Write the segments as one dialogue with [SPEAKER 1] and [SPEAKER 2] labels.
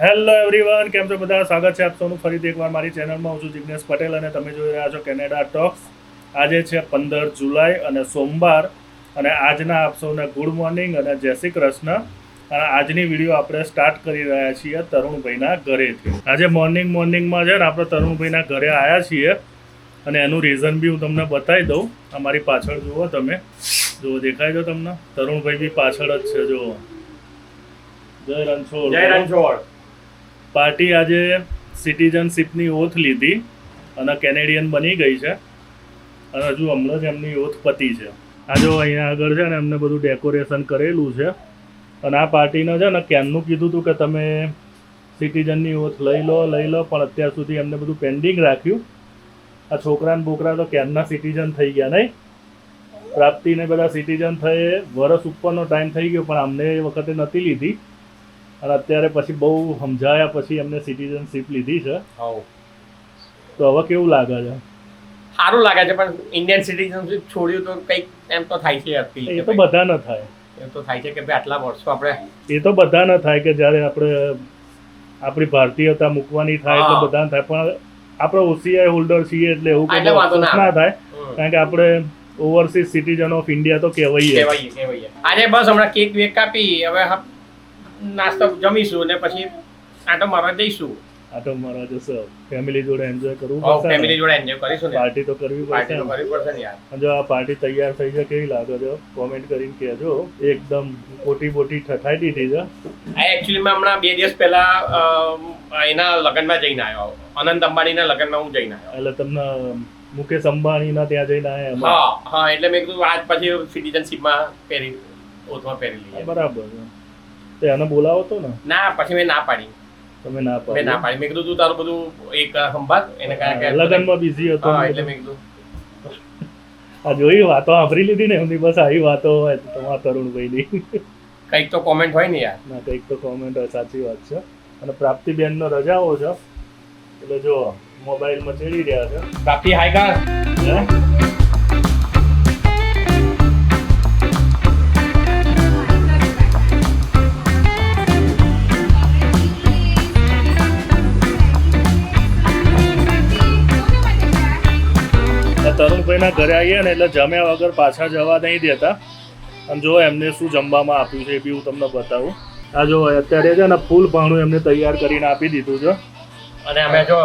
[SPEAKER 1] Hello everyone, કેમ છો બધા? સ્વાગત છે આપ સૌનું ફરીથી એકવાર મારી ચેનલમાં. હું છું જિગ્નેશ પટેલ અને તમે જોઈ રહ્યા છો કેનેડા ટોક્સ. આજે છે 15 જુલાઈ અને સોમવાર, અને આજના આપ સૌને ગુડ મોર્નિંગ અને જય શ્રી કૃષ્ણ. અને આજની વિડીયો આપણે સ્ટાર્ટ કરી રહ્યા છીએ તરુણભાઈના ઘરેથી. આજે મોર્નિંગમાં છે ને આપણે તરુણભાઈના ઘરે આવ્યા છીએ, અને એનું રીઝન બી હું તમને બતાવી દઉં. અમારી પાછળ જુઓ તમે, જુઓ દેખાય છે તમને? તરુણભાઈ બી પાછળ જ છે, જુઓ. જય રણછોડ.
[SPEAKER 2] જય રણછોડ.
[SPEAKER 1] પાર્ટી આજે સિટીઝનશીપની ઓથ લીધી અને કેનેડિયન બની ગઈ છે, અને હજુ હમણાં જ એમની ઓથ પતી છે. આ જો અહીંયા આગળ છે ને એમને બધું ડેકોરેશન કરેલું છે, અને આ પાર્ટીને છે ને ક્યારનું કીધું હતું કે તમે સિટીઝનની ઓથ લઈ લો, પણ અત્યાર સુધી એમને બધું પેન્ડિંગ રાખ્યું. આ છોકરા ને બોકરા તો ક્યારના સિટીઝન થઈ ગયા નહીં? પ્રાપ્તિને બધા સિટીઝન થયે વર્ષ ઉપરનો ટાઈમ થઈ ગયો, પણ અમને એ વખતે નથી લીધી, અને અત્યારે પછી બહુ સમજાયા પછી એમને સિટીઝનશીપ લીધી છે. તો હવે કેવું લાગે છે?
[SPEAKER 2] સારું લાગે છે, પણ ઇન્ડિયન સિટીઝનશીપ છોડ્યું તો કંઈક એમ તો થાય છે.
[SPEAKER 1] એ તો બધા ન થાય.
[SPEAKER 2] એમ તો થાય છે કે ભાઈ આટલા વર્ષો આપણે,
[SPEAKER 1] એ તો બધા ન થાય કે જ્યારે આપણે આપણી ભારતીયતા મૂકવાની થાય એટલે બધા થાય, પણ આપણે ઓસીઆઈ હોલ્ડર છીએ એટલે એવું કંઈ ના થાય, કારણ કે આપણે ઓવરસીઝ સિટીઝન ઓફ ઇન્ડિયા તો કહેવાય.
[SPEAKER 2] આજે બસ હમણાં કેક વેક કાપી, હવે નાસ્તો જમીશું ને પછી આટો મારવા જઈશું.
[SPEAKER 1] આટો મારવા જશો, ફેમિલી જોડે એન્જોય કરવું
[SPEAKER 2] પડશે. ફેમિલી જોડે એન્જોય કરીશું ને,
[SPEAKER 1] પાર્ટી તો કરવી પડશે
[SPEAKER 2] ને યાર.
[SPEAKER 1] જો આ પાર્ટી તૈયાર થઈ છે, કેવી લાગે છે કોમેન્ટ કરીને કહેજો. એકદમ મોટી ઠઠાઈ દીધી છે.
[SPEAKER 2] આ એકચ્યુઅલીમાં હમણાં 2 દિવસ પહેલા એના લગ્નમાં જઈને આવ્યો, અનંત અંબાણીના લગ્નમાં હું જઈને આવ્યો.
[SPEAKER 1] એટલે તમને મુકેશ અંબાણીના ત્યાં જઈને આવ્યા?
[SPEAKER 2] હા, એટલે મેં કીધું આજ પછી સિટીઝનશીપમાં ઓથમાં પહેરી લઈએ.
[SPEAKER 1] બરાબર છે. તો એને બોલાવો તો ને?
[SPEAKER 2] ના, પછી મેં ના પાડી.
[SPEAKER 1] તમે ના પાડી?
[SPEAKER 2] મેં ના પાડી. મેં કીધું તું તારું બધું એક સંભાળ, એને કારણ કે
[SPEAKER 1] લગ્નમાં બિઝી હતો.
[SPEAKER 2] એટલે મેં કીધું
[SPEAKER 1] આ જોઈ વાતો સાંભળી લીધી ને એમની, બસ આવી વાતો હોય તમારા તરુણભાઈની.
[SPEAKER 2] કંઈક તો કોમેન્ટ હોય ને યાર.
[SPEAKER 1] ના, કંઈક તો કોમેન્ટ હોય, સાચી વાત છે. અને પ્રાપ્તિબેનનો રજાઓ છે એટલે જો મોબાઈલમાં ચડી રહ્યા છે.
[SPEAKER 2] પ્રાપ્તિ હાય કર.
[SPEAKER 1] તરુણભાઈના ઘરે આવીએ ને એટલે જમ્યા વગર પાછા જવા નહીં દેતા. અને જો એમને શું જમવામાં આપ્યું છે એ બી હું તમને બતાવું. આ જો અત્યારે છે ને ફૂલ ભાણું એમને તૈયાર કરીને આપી દીધું છે.
[SPEAKER 2] અને અમે જો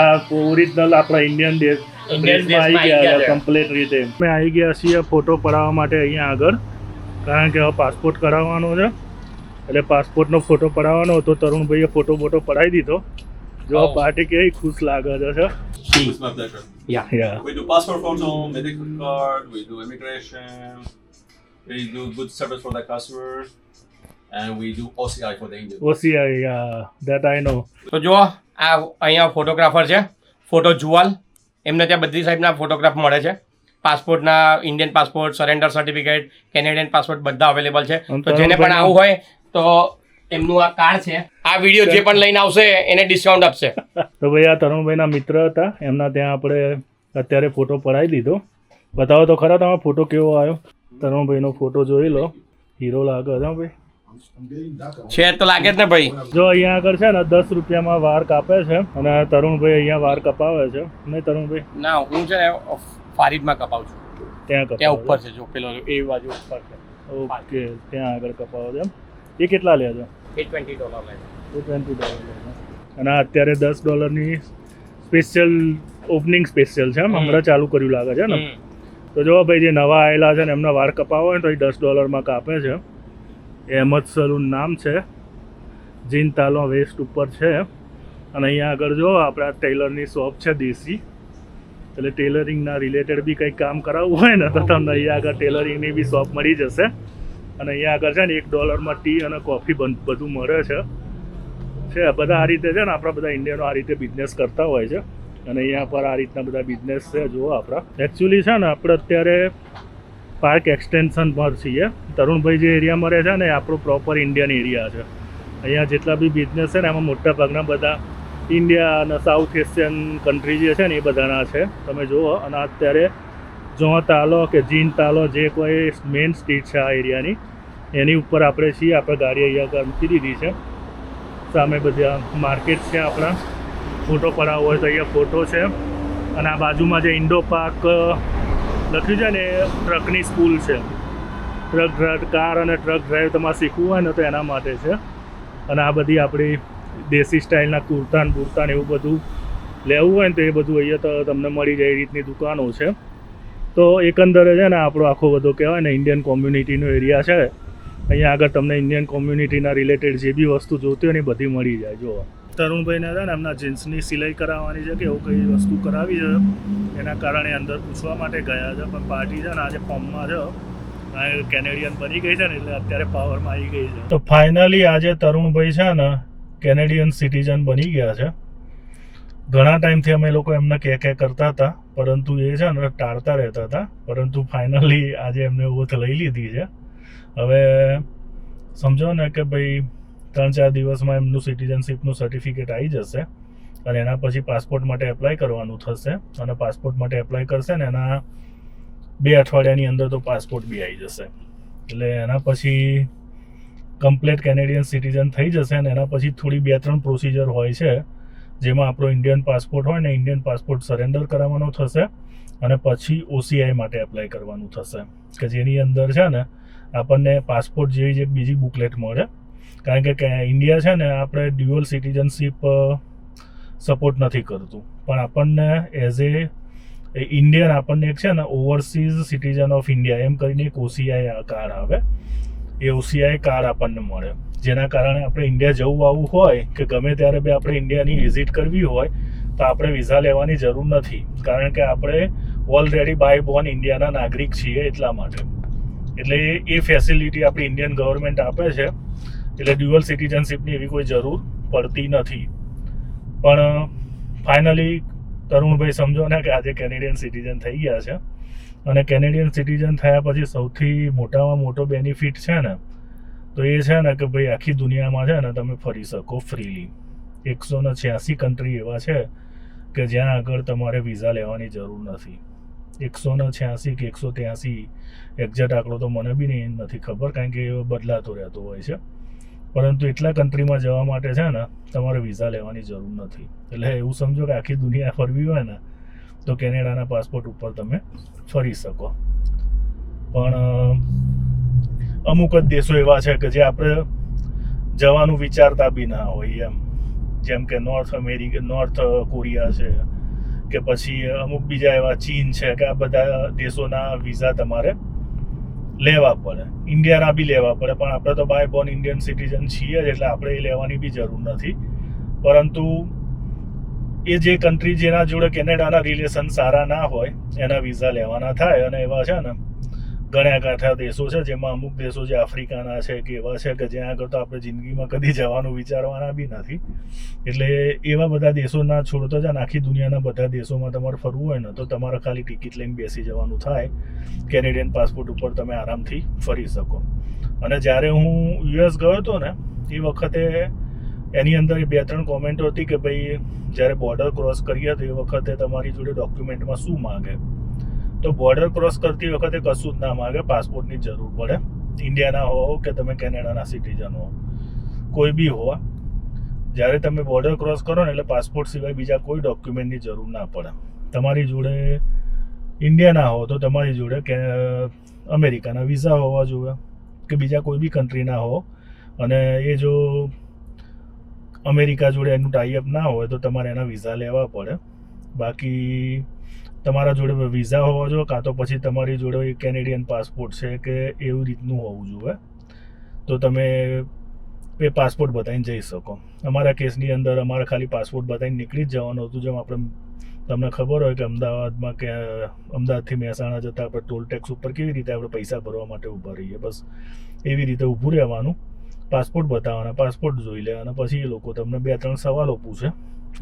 [SPEAKER 1] આ ઓરિજિનલ આપણા ઇન્ડિયન ડ્રેસમાં આવી ગયા કમ્પ્લીટ રીતે. અમે આવી ગયા છીએ ફોટો પડાવવા માટે અહીંયા આગળ, કારણ કે હવે પાસપોર્ટ કરાવવાનો છે, એટલે પાસપોર્ટનો ફોટો પડાવવાનો હતો. તરુણભાઈએ ફોટો પડાવી દીધો. જો પાર્ટી કેવી ખુશ લાગે છે.
[SPEAKER 3] It's my pleasure.
[SPEAKER 1] Yeah.
[SPEAKER 3] We do passport photo, medical card, we do immigration, we do good service for the customer, and we do OCI for the Indian.
[SPEAKER 1] OCI, that I know.
[SPEAKER 2] તો જો આ અહીંયા photographer છે, photo જુવાલ. એમને ત્યાં બધી સાઈડના photograph મળે છે. પાસપોર્ટના, Indian passport, surrender certificate, Canadian passport બધા અવેલેબલ છે. તો જેને પણ આવવું હોય તો એમનું આ કાર્ડ છે. આ વિડીયો જે પણ લઈને આવશે એને ડિસ્કાઉન્ટ આપશે.
[SPEAKER 1] તો ભાઈ આ તરુણભાઈના મિત્ર હતા, એમના ત્યાં આપણે અત્યારે ફોટો પડાવી દીધો. બતાવો તો ખરા તમારો ફોટો કેવો આવ્યો? તરુણભાઈનો ફોટો જોઈ લો, હીરો લાગે છે ભાઈ.
[SPEAKER 2] છે તો લાગે જ ને ભાઈ.
[SPEAKER 1] જો અહીંયા આગળ છે ને 10 રૂપિયામાં વાર કાપે છે, અને તરુણભાઈ અહીંયા વાર કપાવે છે. નહીં તરુણભાઈ?
[SPEAKER 2] ના, હું છે ને ફારીદમાં કપાવું છું. ત્યાં ઉપર છે, જો પેલો એ બાજુ ઉપર છે.
[SPEAKER 1] ઓકે, ત્યાં આગળ કપાવો છે એમ. એ કેટલા લે છે?
[SPEAKER 2] $20 લે છે.
[SPEAKER 1] $20 લે છે. અને અત્યારે $10 સ્પેશિયલ ઓપનિંગ સ્પેશિયલ છે એમ, હમણાં ચાલુ કર્યું લાગે છે ને. તો જો ભાઈ જે નવા આવેલા છે ને એમના વાર કપાવો હોય તો એ $10 કાપે છે. અહેમદ સલૂન નામ છે, જીન તાલો વેસ્ટ ઉપર છે. અને અહીંયા આગળ જો આપણા ટેલરની શોપ છે દેશી, એટલે ટેલરિંગના રિલેટેડ બી કંઈક કામ કરાવવું હોય ને તો તમને અહીંયા આગળ ટેલરિંગની બી શોપ મળી જશે. અને અહીંયા આગળ છે ને $1 ટી અને કોફી બધું મળે છે. બધા આ રીતે છે ને આપણા બધા ઇન્ડિયનો આ રીતે બિઝનેસ કરતા હોય છે, અને અહીંયા પર આ રીતના બધા બિઝનેસ છે. જુઓ આપણા એકચ્યુઅલી છે ને આપણે અત્યારે પાર્ક એક્સટેન્શન પર છીએ. તરુણભાઈ જે એરિયામાં રહે છે ને એ આપણો પ્રોપર ઇન્ડિયન એરિયા છે. અહીંયા જેટલા બી બિઝનેસ છે ને એમાં મોટા ભાગના બધા ઇન્ડિયા અને સાઉથ એશિયન કન્ટ્રી જે છે ને એ બધાના છે. તમે જુઓ. અને અત્યારે જો તાલો કે જીન તાલો જે કોઈ મેઇન સ્ટ્રીટ છે આ એરિયાની, એની ઉપર આપણે છીએ. આપણે ગાડી અહીંયા આગળ મૂકી દીધી છે. સામે બધા માર્કેટ છે આપણા, ફોટો પડાવવો હોય તો અહીંયા ફોટો છે. અને આ બાજુમાં જે ઇન્ડો પાર્ક લખ્યું છે ને એ ટ્રકની સ્કૂલ છે. કાર અને ટ્રક ડ્રાઈવ તમારે શીખવું હોય ને તો એના માટે છે. અને આ બધી આપણી દેશી સ્ટાઇલના કુર્તાન બુર્તાન એવું બધું લેવું હોય ને તો એ બધું અહીંયા તો તમને મળી જાય એ રીતની દુકાનો છે. તો એકંદરે છે ને આપણો આખો બધો કહેવાય ને ઇન્ડિયન કોમ્યુનિટીનો એરિયા છે. અહીંયા આગળ તમને ઇન્ડિયન કોમ્યુનિટીના રિલેટેડ જે બી વસ્તુ જોતી હોય ને એ બધી મળી જાય. જો તરુણભાઈને છે ને એમના જીન્સની સિલાઈ કરાવવાની છે કે એવું કઈ વસ્તુ કરાવી છે, એના કારણે અંદર પૂછવા માટે ગયા છે. પણ પાર્ટી છે ને આજે ફોર્મમાં છે, કેનેડિયન બની ગઈ છે ને એટલે અત્યારે પાવરમાં આવી ગઈ છે. તો ફાઇનલી આજે તરુણભાઈ છે ને કેનેડિયન સિટીઝન બની ગયા છે. ઘણા ટાઈમથી અમે લોકો એમને કે કરતા હતા, પરંતુ એ છે ને ટાળતા રહેતા હતા. પરંતુ ફાઇનલી આજે એમને ઓથ લઈ લીધી છે. હવે સમજો ને કે ભાઈ 3-4 દિવસમાં એમનું સિટીઝનશીપનું સર્ટિફિકેટ આવી જશે અને એના પછી પાસપોર્ટ માટે એપ્લાય કરવાનું થશે. અને પાસપોર્ટ માટે એપ્લાય કરશે ને એના 2 અઠવાડિયાની અંદર તો પાસપોર્ટ બી આવી જશે. એટલે એના પછી કમ્પ્લીટ કેનેડિયન સિટીઝન થઈ જશે. અને એના પછી થોડી 2-3 પ્રોસિજર હોય છે, જેમાં આપણો ઇન્ડિયન પાસપોર્ટ હોય ને ઇન્ડિયન પાસપોર્ટ સરેન્ડર કરાવવાનો થશે અને પછી OCI માટે એપ્લાય કરવાનું થશે, કે જેની અંદર છે ને આપણને પાસપોર્ટ જેવી જ એક બીજી બુકલેટ મળે. કારણ કે ઇન્ડિયા છે ને આપણે ડ્યુઅલ સિટીઝનશીપ સપોર્ટ નથી કરતું, પણ આપણને એઝ એ ઇન્ડિયન આપણને એક છે ને ઓવરસીઝ સિટીઝન ઓફ ઇન્ડિયા એમ કરીને એક OCI કાર્ડ આવે. એ OCI કાર્ડ આપણને મળે, જેના કારણે આપણે ઇન્ડિયા જવું આવવું હોય કે ગમે ત્યારે બી આપણે ઇન્ડિયાની વિઝિટ કરવી હોય તો આપણે વિઝા લેવાની જરૂર નથી. કારણ કે આપણે ઓલરેડી બાય બોર્ન ઇન્ડિયાના નાગરિક છીએ એટલા માટે. એટલે એ ફેસિલિટી આપણી ઇન્ડિયન ગવર્મેન્ટ આપે છે. એટલે ડ્યુઅલ સિટીઝનશીપની એવી કોઈ જરૂર પડતી નથી. પણ ફાઇનલી તરુણભાઈ સમજો ને કે આજે કેનેડિયન સિટીઝન થઈ ગયા છે. અને કેનેડિયન સિટીઝન થયા પછી સૌથી મોટામાં મોટો બેનિફિટ છે ને તો એ છે ને કે ભાઈ આખી દુનિયામાં છે ને તમે ફરી શકો ફ્રીલી. 186 કન્ટ્રી એવા છે કે જ્યાં આગળ તમારે વિઝા લેવાની જરૂર નથી. 186 કે 183 એક્ઝેક્ટ આંકડો તો મને બી નથી ખબર, કારણ કે એ બદલાતો રહેતો હોય છે. પરંતુ એટલા કન્ટ્રીમાં જવા માટે છે ને તમારે વિઝા લેવાની જરૂર નથી. એટલે એવું સમજો કે આખી દુનિયા ફરવી હોય ને તો કેનેડાના પાસપોર્ટ ઉપર તમે ફરી શકો. પણ અમુક જ દેશો એવા છે કે જે આપણે જવાનું વિચારતા બી ના હોય એમ, જેમ કે નોર્થ કોરિયા છે કે પછી અમુક બીજા એવા ચીન છે કે આ બધા દેશોના વિઝા તમારે લેવા પડે. ઇન્ડિયાના બી લેવા પડે, પણ આપણે તો બાય બોર્ન ઇન્ડિયન સિટીઝન છીએ જ એટલે આપણે એ લેવાની બી જરૂર નથી. પરંતુ એ જે કન્ટ્રી જેના જોડે કેનેડાના રિલેશન સારા ના હોય એના વિઝા લેવાના થાય. અને એવા છે ને ગણ્યા ગાંઠ્યા દેશો છે, જેમાં અમુક દેશો જે આફ્રિકાના છે કે એવા છે કે જ્યાં આગળ તો આપણે જિંદગીમાં કદી જવાનું વિચારવાના બી નથી. એટલે એવા બધા દેશો ના છોડતો છે ને આખી દુનિયાના બધા દેશોમાં તમારે ફરવું હોય ને તો તમારે ખાલી ટિકિટ લઈને બેસી જવાનું થાય. કેનેડિયન પાસપોર્ટ ઉપર તમે આરામથી ફરી શકો. અને જ્યારે હું US ગયો હતો ને એ વખતે એની અંદર 2-3 કોમેન્ટો હતી કે ભાઈ જ્યારે બોર્ડર ક્રોસ કરીએ તો એ વખતે તમારી જોડે ડોક્યુમેન્ટમાં શું માગે. તો બોર્ડર ક્રોસ કરતી વખતે કશું જ ના માગે, પાસપોર્ટની જરૂર પડે. ઇન્ડિયાના હો કે તમે કેનેડાના સિટીઝન હો, કોઈ બી હો, જ્યારે તમે બોર્ડર ક્રોસ કરો ને એટલે પાસપોર્ટ સિવાય બીજા કોઈ ડોક્યુમેન્ટની જરૂર ના પડે. તમારી જોડે ઇન્ડિયાના હો તો તમારી જોડે કે અમેરિકાના વિઝા હોવા જોઈએ કે બીજા કોઈ બી કન્ટ્રીના હો. અને એ જો અમેરિકા જોડે એનું ટાઈઅપ ના હોય તો તમારે એના વિઝા લેવા પડે. બાકી તમારા જોડે વિઝા હોવા જોઈએ, કાં તો પછી તમારી જોડે કેનેડિયન પાસપોર્ટ છે કે એવું રીતનું હોવું જોઈએ તો તમે એ પાસપોર્ટ બતાવીને જઈ શકો. અમારા કેસની અંદર અમારે ખાલી પાસપોર્ટ બતાવીને નીકળી જ જવાનું હતું. જેમ આપણે તમને ખબર હોય કે અમદાવાદમાં કે અમદાવાદથી મહેસાણા જતાં આપણે ટોલ ટેક્સ ઉપર કેવી રીતે આપણે પૈસા ભરવા માટે ઊભા રહીએ, બસ એવી રીતે ઊભું રહેવાનું. પાસપોર્ટ બતાવવાના, પાસપોર્ટ જોઈ લે અને પછી એ લોકો તમને 2-3 સવાલો પૂછે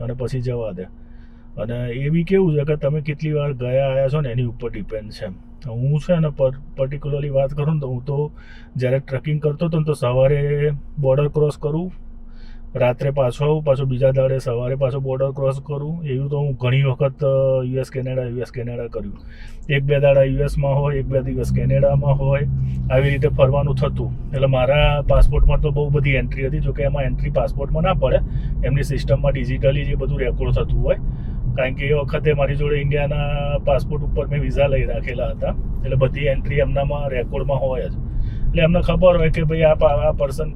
[SPEAKER 1] અને પછી જવા દે. અને એ બી કેવું છે કે તમે કેટલી વાર ગયા આવ્યા છો ને એની ઉપર ડિપેન્ડ છે. હું છે ને પર્ટિક્યુલરલી વાત કરું ને તો હું તો જ્યારે ટ્રેકિંગ કરતો હતો ને તો સવારે બોર્ડર ક્રોસ કરું, રાત્રે પાછો આવું, પાછો બીજા દાડે સવારે પાછો બોર્ડર ક્રોસ કરું. એવું તો હું ઘણી વખત યુએસ કેનેડા કર્યું. 1-2 દાડા યુએસમાં હોય, 1-2 દિવસ કેનેડામાં હોય, આવી રીતે ફરવાનું થતું. એટલે મારા પાસપોર્ટમાં તો બહુ બધી એન્ટ્રી હતી, જોકે એમાં એન્ટ્રી પાસપોર્ટમાં ના પડે, એમની સિસ્ટમમાં ડિજિટલી જે બધું રેકોર્ડ થતું હોય. કારણ કે એ વખતે મારી જોડે ઇન્ડિયાના પાસપોર્ટ ઉપર મેં વિઝા લઈ રાખેલા હતા, એટલે બધી એન્ટ્રી એમનામાં રેકોર્ડમાં હોય જ. એટલે એમને ખબર હોય કે ભાઈ આ પર્સન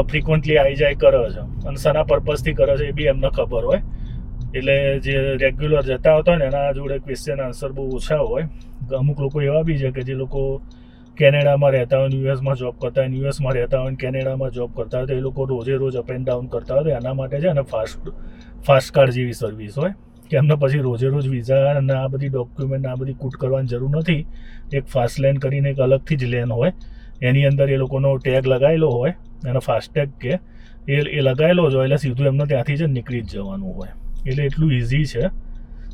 [SPEAKER 1] ફ્રિકવન્ટલી આવી જાય કરે છે અને શાના પર્પઝથી કરે છે એ બી એમને ખબર હોય. એટલે જે રેગ્યુલર જતા હોતા હોય ને એના જોડે ક્વેશ્ચન આન્સર બહુ ઓછા હોય. અમુક લોકો એવા બી છે કે જે લોકો કેનેડામાં રહેતા હોય, યુએસમાં જોબ કરતા હોય, યુએસમાં રહેતા હોય, કેનેડામાં જોબ કરતા હોય, તો એ લોકો રોજ અપ એન્ડ ડાઉન કરતા હોય. એના માટે છે ને ફાસ્ટ કાર્ડ જેવી સર્વિસ હોય કે એમને પછી રોજ વિઝા અને આ બધી ડોક્યુમેન્ટ આ બધી કૂટ કરવાની જરૂર નથી. એક ફાસ્ટ લેન કરીને એક અલગથી જ લેન હોય, એની અંદર એ લોકોનો ટેગ લગાવેલો હોય, એનો ફાસ્ટેગ કે એ લગાવેલો જ હોય, એટલે સીધું એમને ત્યાંથી જ નીકળી જ જવાનું હોય. એટલે એટલું ઇઝી છે.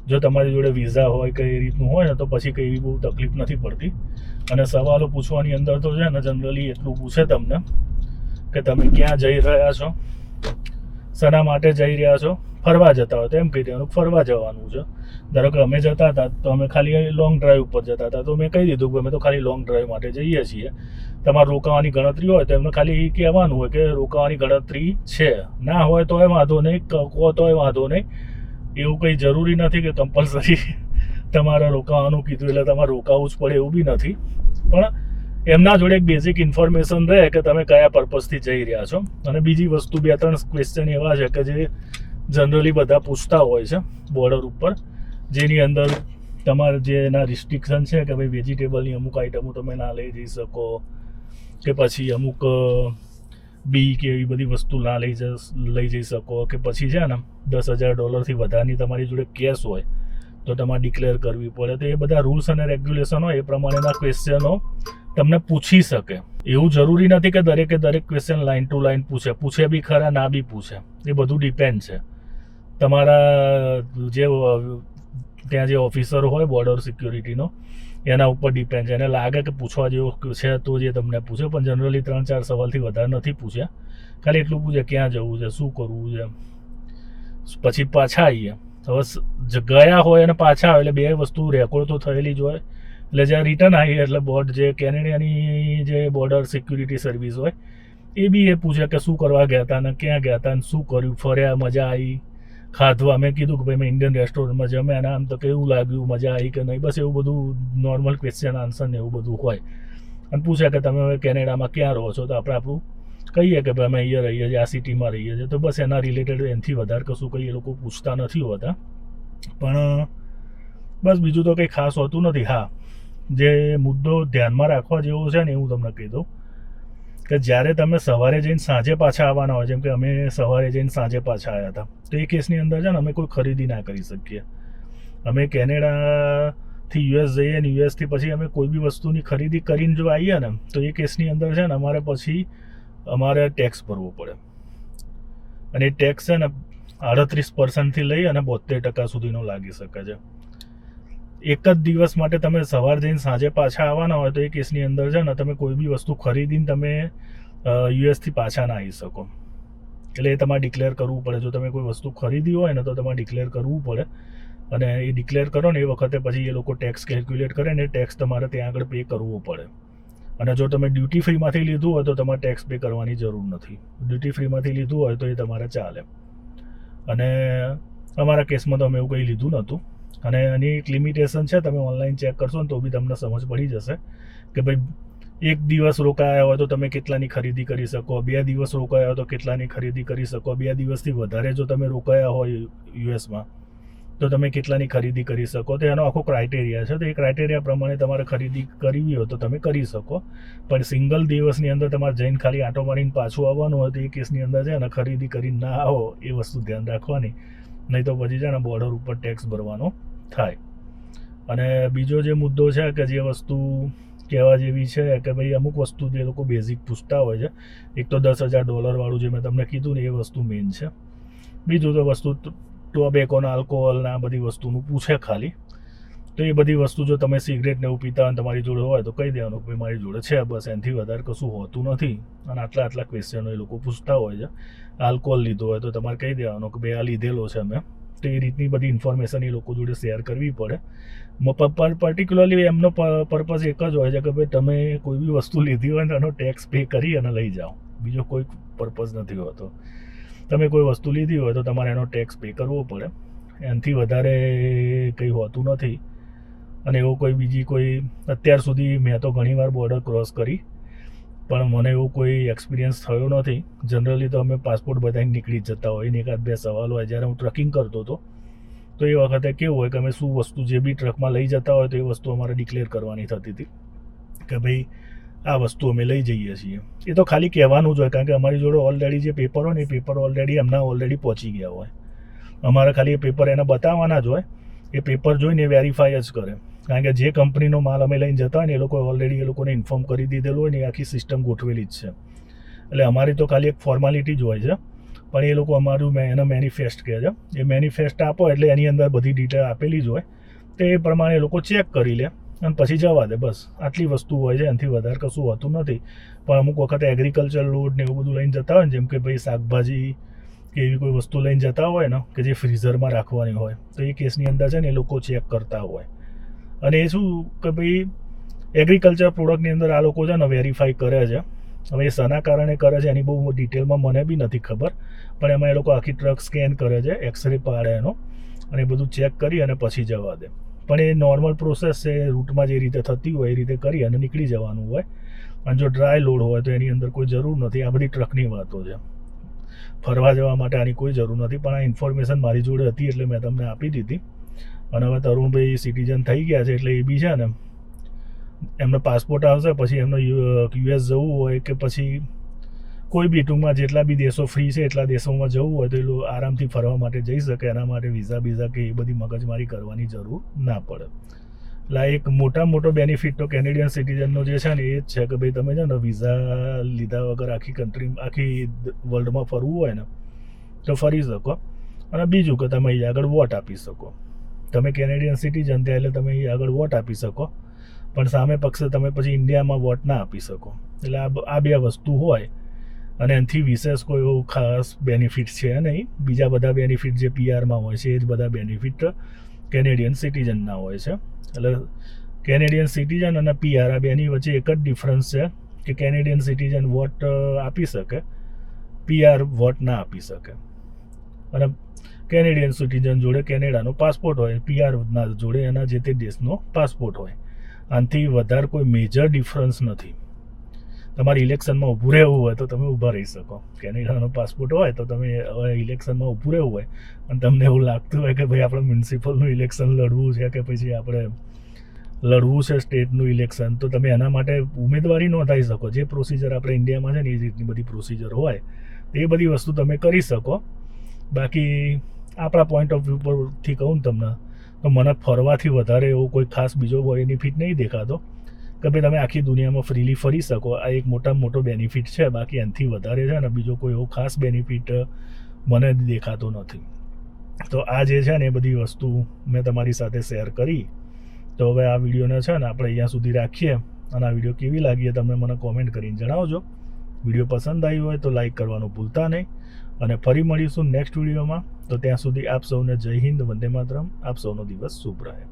[SPEAKER 1] જો તમારી જોડે વિઝા હોય કે એ રીતનું હોય ને તો પછી કંઈ બહુ તકલીફ નથી પડતી. અને સવાલો પૂછવાની અંદર તો છે ને જનરલી એટલું પૂછે તમને કે તમે ક્યાં જઈ રહ્યા છો, શાના માટે જઈ રહ્યા છો. ફરવા જતા હોય તો એમ કહી દેવાનું ફરવા જવાનું છે. ધારો કે અમે જતા હતા તો અમે ખાલી લોંગ ડ્રાઈવ ઉપર જતા હતા, તો મેં કહી દીધું કે અમે તો ખાલી લોંગ ડ્રાઈવ માટે જઈએ છીએ. તમારે રોકાવાની ગણતરી હોય તો એમને ખાલી કહેવાનું હોય કે રોકાવાની ગણતરી છે. ના હોય તોય વાંધો નહીં, કહો તોય વાંધો નહીં. એવું કંઈ જરૂરી નથી કે કમ્પલસરી તમારે રોકાવાનું કીધું એટલે તમારે રોકાવું જ પડે એવું બી નથી. પણ એમના જોડે એક બેઝિક ઇન્ફોર્મેશન રહે કે તમે કયા પર્પઝથી જઈ રહ્યા છો. અને બીજી વસ્તુ 2-3 ક્વેશ્ચન એવા છે કે જે જનરલી બધા પૂછતા હોય છે બોર્ડર ઉપર, જેની અંદર તમારે જે એના રિસ્ટ્રિક્શન છે કે ભાઈ વેજીટેબલની અમુક આઈટમો તમે ના લઈ જઈ શકો, કે પછી અમુક બી કે એવી બધી વસ્તુ ના લઈ જઈ શકો, કે પછી છે ને $10,000 વધારની તમારી જોડે કેશ હોય તો તમારે ડિક્લેર કરવી પડે. તો એ બધા રૂલ્સ અને રેગ્યુલેશન હોય એ પ્રમાણેના ક્વેશ્ચનો તમને પૂછી શકે. એવું જરૂરી નથી કે દરેક ક્વેશ્ચન લાઇન ટુ લાઇન પૂછે બી ખરા, ના બી પૂછે. એ બધું ડિપેન્ડ છે તમારા જે ત્યાં જે ઓફિસર હોય બોર્ડર સિક્યુરિટીનો એના ઉપર ડિપેન્ડ છે. એને લાગે કે પૂછવા જેવું છે તો જે તમને પૂછે, પણ જનરલી 3-4 સવાલથી વધારે નથી પૂછ્યા. ખાલી એટલું પૂછે ક્યાં જવું છે, શું કરવું છે, પછી પાછા આવીએ. હવે ગયા હોય અને પાછા આવે એટલે બે વસ્તુ રેકોર્ડ તો થયેલી જ હોય. એટલે જ્યાં રિટર્ન આવીએ એટલે જે કેનેડિયાની જે બોર્ડર સિક્યુરિટી સર્વિસ હોય એ બી એ પૂછે કે શું કરવા ગયા હતા ને ક્યાં ગયા હતા ને શું કર્યું, ફર્યા, મજા આવી, ખાધવા. મેં કીધું કે ભાઈ મેં ઇન્ડિયન રેસ્ટોરન્ટમાં જમ્યા ને આમ તો કેવું લાગ્યું, મજા આવી કે નહીં, બસ એવું બધું નોર્મલ ક્વેશ્ચન આન્સર ને એવું બધું હોય. અને પૂછે કે તમે હવે કેનેડામાં ક્યાં રહો છો, તો આપણે આપણું કહીએ કે ભાઈ અમે અહીંયા રહીએ છીએ, આ સિટીમાં રહીએ છીએ. તો બસ એના રિલેટેડ એનાથી વધારે કશું કંઈ એ લોકો પૂછતા નથી હોતા. પણ બસ બીજું તો કંઈ ખાસ હોતું નથી. હા, જે મુદ્દો ધ્યાનમાં રાખવા જેવો છે ને એ હું તમને કહી દઉં કે જ્યારે તમે સવારે જઈને સાંજે પાછા આવવાના હોય, જેમ કે અમે સવારે જઈને સાંજે પાછા આવ્યા હતા, તો એ કેસની અંદર છે ને અમે કોઈ ખરીદી ના કરી શકીએ. અમે કેનેડાથી યુએસ જઈએ ને યુએસથી પછી અમે કોઈ બી વસ્તુની ખરીદી કરીને જો આવીએ ને તો એ કેસની અંદર છે ને અમારે ટેક્સ ભરવો પડે. અને એ ટેક્સ છે ને 38% લઈ અને 72% સુધીનો લાગી શકે છે. એક જ દિવસ માટે તમે સવાર જઈને સાંજે પાછા આવવાના હોય તો એ કેસની અંદર છે ને તમે કોઈ બી વસ્તુ ખરીદીને તમે યુએસથી પાછા ના આવી શકો. એટલે એ તમારે ડિક્લેર કરવું પડે. જો તમે કોઈ વસ્તુ ખરીદી હોય ને તો તમારે ડિક્લેર કરવું પડે. અને એ ડિક્લેર કરો ને એ વખતે પછી એ લોકો ટેક્સ કેલ્ક્યુલેટ કરે ને એ ટેક્સ તમારે ત્યાં આગળ પે કરવો પડે. અને જો તમે ડ્યુટી ફ્રીમાંથી લીધું હોય તો તમારે ટેક્સ પે કરવાની જરૂર નથી. ડ્યુટી ફ્રીમાંથી લીધું હોય તો એ તમારે ચાલે. અને અમારા કેસમાં તો અમે એવું કંઈ લીધું નહોતું. અને એની એક લિમિટેશન છે, તમે ઓનલાઈન ચેક કરશો ને તો બી તમને સમજ પડી જશે કે ભાઈ 1 દિવસ રોકાયા હોય તો તમે કેટલાની ખરીદી કરી શકો, 2 દિવસ રોકાયા હોય તો કેટલાની ખરીદી કરી શકો, 2 દિવસથી વધારે જો તમે રોકાયા હોય યુએસમાં તો તમે કેટલાની ખરીદી કરી શકો. તો એનો આખો ક્રાઇટેરિયા છે. તો એ ક્રાઇટેરિયા પ્રમાણે તમારે ખરીદી કરવી હોય તો તમે કરી શકો. પણ સિંગલ દિવસની અંદર તમારે જઈને ખાલી આંટો મારીને પાછું આવવાનું હોય તો એ કેસની અંદર છે ને ખરીદી કરીને ના આવો એ વસ્તુ ધ્યાન રાખવાની. નહીં તો પછી છે ને બોર્ડર ઉપર ટેક્સ ભરવાનો થાય. અને બીજો જે મુદ્દો છે કે જે વસ્તુ કહેવા જેવી છે કે ભાઈ અમુક વસ્તુ જે લોકો બેઝિક પૂછતા હોય છે, એક તો $10,000 વાળું જે મેં તમને કીધું ને એ વસ્તુ મેઇન છે. બીજું તો વસ્તુ ટોબેકો ને આલ્કોહોલ ને આ બધી વસ્તુનું પૂછે ખાલી. તો એ બધી વસ્તુ જો તમે સિગરેટ ને એવું પીતા હોય તમારી જોડે હોય તો કહી દેવાનું કે ભાઈ મારી જોડે છે, બસ એનાથી વધારે કશું હોતું નથી. અને આટલા ક્વેશ્ચનો એ લોકો પૂછતા હોય છે. આલ્કોહોલ લીધો હોય તો તમારે કહી દેવાનું કે ભાઈ આ લીધેલો છે મેં. તો એ રીતની બધી ઇન્ફોર્મેશન એ લોકો જોડે શેર કરવી પડે. પર્ટિક્યુલરલી એમનો પર્પઝ એક જ હોય છે કે ભાઈ તમે કોઈ બી વસ્તુ લીધી હોય તો એનો ટેક્સ પે કરી અને લઈ જાઓ. બીજો કોઈ પર્પઝ નથી હોતો. તમે કોઈ વસ્તુ લીધી હોય તો તમારે એનો ટેક્સ પે કરવો પડે. એનાથી વધારે કંઈ હોતું નથી. અને એવું કોઈ બીજી કોઈ અત્યાર સુધી મેં તો ઘણીવાર બોર્ડર ક્રોસ કરી, પણ મને એવો કોઈ એક્સપિરિયન્સ થયો નથી. જનરલી તો અમે પાસપોર્ટ બધાને નીકળી જ જતા હોય ને એકાદ બે સવાલ હોય. જ્યારે હું ટ્રકિંગ કરતો હતો તો એ વખતે કેવું હોય કે અમે શું વસ્તુ જે બી ટ્રકમાં લઈ જતા હોય તો એ વસ્તુ અમારે ડિક્લેર કરવાની થતી હતી કે ભાઈ આ વસ્તુ અમે લઈ જઈએ છીએ. એ તો ખાલી કહેવાનું જ હોય, કારણ કે અમારી જોડે ઓલરેડી જે પેપર હોય ને એ પેપર ઓલરેડી પહોંચી ગયા હોય. અમારે ખાલી એ પેપર એને બતાવવાના જ હોય. એ પેપર જોઈને વેરીફાઈ જ કરે, કારણ કે જે કંપનીનો માલ અમે લઈને જતા હોય ને એ લોકો ઓલરેડી એ લોકોને ઇન્ફોર્મ કરી દીધેલું હોય ને એ આખી સિસ્ટમ ગોઠવેલી જ છે. એટલે અમારી તો ખાલી એક ફોર્માલિટી જ હોય છે. પણ એ લોકો અમારું એનો મેનિફેસ્ટ કહે છે. એ મેનિફેસ્ટ આપો એટલે એની અંદર બધી ડિટેલ આપેલી જ હોય. તો એ પ્રમાણે એ લોકો ચેક કરી લે અને પછી જવા દે. બસ આટલી વસ્તુ હોય છે, એનાથી વધારે કશું હોતું નથી. પણ અમુક વખતે એગ્રીકલ્ચર લોડ ને એવું બધું લઈને જતા હોય ને, જેમ કે ભાઈ શાકભાજી કે એવી કોઈ વસ્તુ લઈને જતા હોય ને કે જે ફ્રીઝરમાં રાખવાની હોય, તો એ કેસની અંદર છે ને એ લોકો ચેક કરતા હોય. અને એ શું કે ભાઈ એગ્રીકલ્ચર પ્રોડક્ટની અંદર આ લોકો છે ને વેરીફાઈ કરે છે. હવે એ શાના કારણે કરે છે એની બહુ ડિટેલમાં મને બી નથી ખબર, પણ એમાં એ લોકો આખી ટ્રક સ્કેન કરે છે, એક્સરે પાડે એનો, અને એ બધું ચેક કરી અને પછી જવા દે. પણ એ નોર્મલ પ્રોસેસ છે, રૂટમાં જે રીતે થતી હોય એ રીતે કરી અને નીકળી જવાનું હોય. અને જો ડ્રાય લોડ હોય તો એની અંદર કોઈ જરૂર નથી. આ બધી ટ્રકની વાતો છે. ફરવા જવા માટે આની કોઈ જરૂર નથી. પણ આ ઇન્ફોર્મેશન મારી જોડે હતી એટલે મેં તમને આપી દીધી. અને હવે તરુણભાઈ સિટીઝન થઈ ગયા છે એટલે એ બી છે ને એમનો પાસપોર્ટ આવશે પછી એમનો યુએસ જવું હોય કે પછી કોઈ બી ટૂંકમાં જેટલા બી દેશો ફ્રી છે એટલા દેશોમાં જવું હોય તો એ લોકો આરામથી ફરવા માટે જઈ શકે. એના માટે વિઝા કે એ બધી મગજમારી કરવાની જરૂર ના પડે. એટલે એક મોટો બેનિફિટ તો કેનેડિયન સિટીઝનનો જે છે ને એ જ છે કે ભાઈ તમે છે ને વિઝા લીધા વગર આખી વર્લ્ડમાં ફરવું હોય ને તો ફરી શકો. અને બીજું કે તમે અહીં આગળ વોટ આપી શકો. તમે કેનેડિયન સિટીઝન થયા એટલે તમે અહીં આગળ વોટ આપી શકો, પણ સામે પક્ષે તમે પછી ઇન્ડિયામાં વોટ ના આપી શકો. એટલે આ બે વસ્તુ હોય અને એનાથી વિશેષ કોઈ એવું ખાસ બેનિફિટ છે નહીં. બીજા બધા બેનિફિટ જે પીઆરમાં હોય છે એ જ બધા બેનિફિટ કેનેડિયન સિટીઝનના હોય છે. એટલે કેનેડિયન સિટીઝન અને પીઆર આ બેની વચ્ચે એક જ ડિફરન્સ છે કે કેનેડિયન સિટીઝન વોટ આપી શકે, પીઆર વોટ ના આપી શકે. અને કેનેડિયન સિટીઝન જોડે કેનેડાનો પાસપોર્ટ હોય, પીઆરના જોડે એના જે તે દેશનો પાસપોર્ટ હોય. આનાથી વધારે કોઈ મેજર ડિફરન્સ નથી. તમારે ઇલેક્શનમાં ઊભું રહેવું હોય તો તમે ઊભા રહી શકો. કેનેડાનો પાસપોર્ટ હોય તો તમે ઇલેક્શનમાં ઊભું રહેવું હોય અને તમને એવું લાગતું હોય કે ભાઈ આપણે મ્યુનિસિપલનું ઇલેક્શન લડવું છે કે પછી આપણે લડવું છે સ્ટેટનું ઇલેક્શન, તો તમે એના માટે ઉમેદવારી નોંધાવી શકો. જે પ્રોસિજર આપણે ઇન્ડિયામાં છે ને એ રીતની બધી પ્રોસિજર હોય એ બધી વસ્તુ તમે કરી શકો. બાકી આપણા પોઈન્ટ ઓફ વ્યૂ પરથી કહું ને તમને તો મને ફરવાથી વધારે એવો કોઈ ખાસ બીજો બેનિફિટ નહીં દેખાતો કે ભાઈ તમે આખી દુનિયામાં ફ્રીલી ફરી શકો. આ એક મોટો બેનિફિટ છે. બાકી એનાથી વધારે છે ને બીજો કોઈ એવો ખાસ બેનિફિટ મને દેખાતો નથી. તો આ જે છે ને એ બધી વસ્તુ મેં તમારી સાથે શેર કરી. તો હવે આ વિડીયોને છે ને આપણે અહીંયા સુધી રાખીએ. અને આ વિડીયો કેવી લાગી તમે મને કોમેન્ટ કરીને જણાવજો. વિડીયો પસંદ આવી હોય તો લાઈક કરવાનું ભૂલતા નહીં. અને ફરી મળીશું નેક્સ્ટ વિડીયોમાં. તો ત્યાં સુધી આપ સૌને જય હિન્દ, વંદે માતરમ. આપ સૌનો દિવસ શુભ રહે.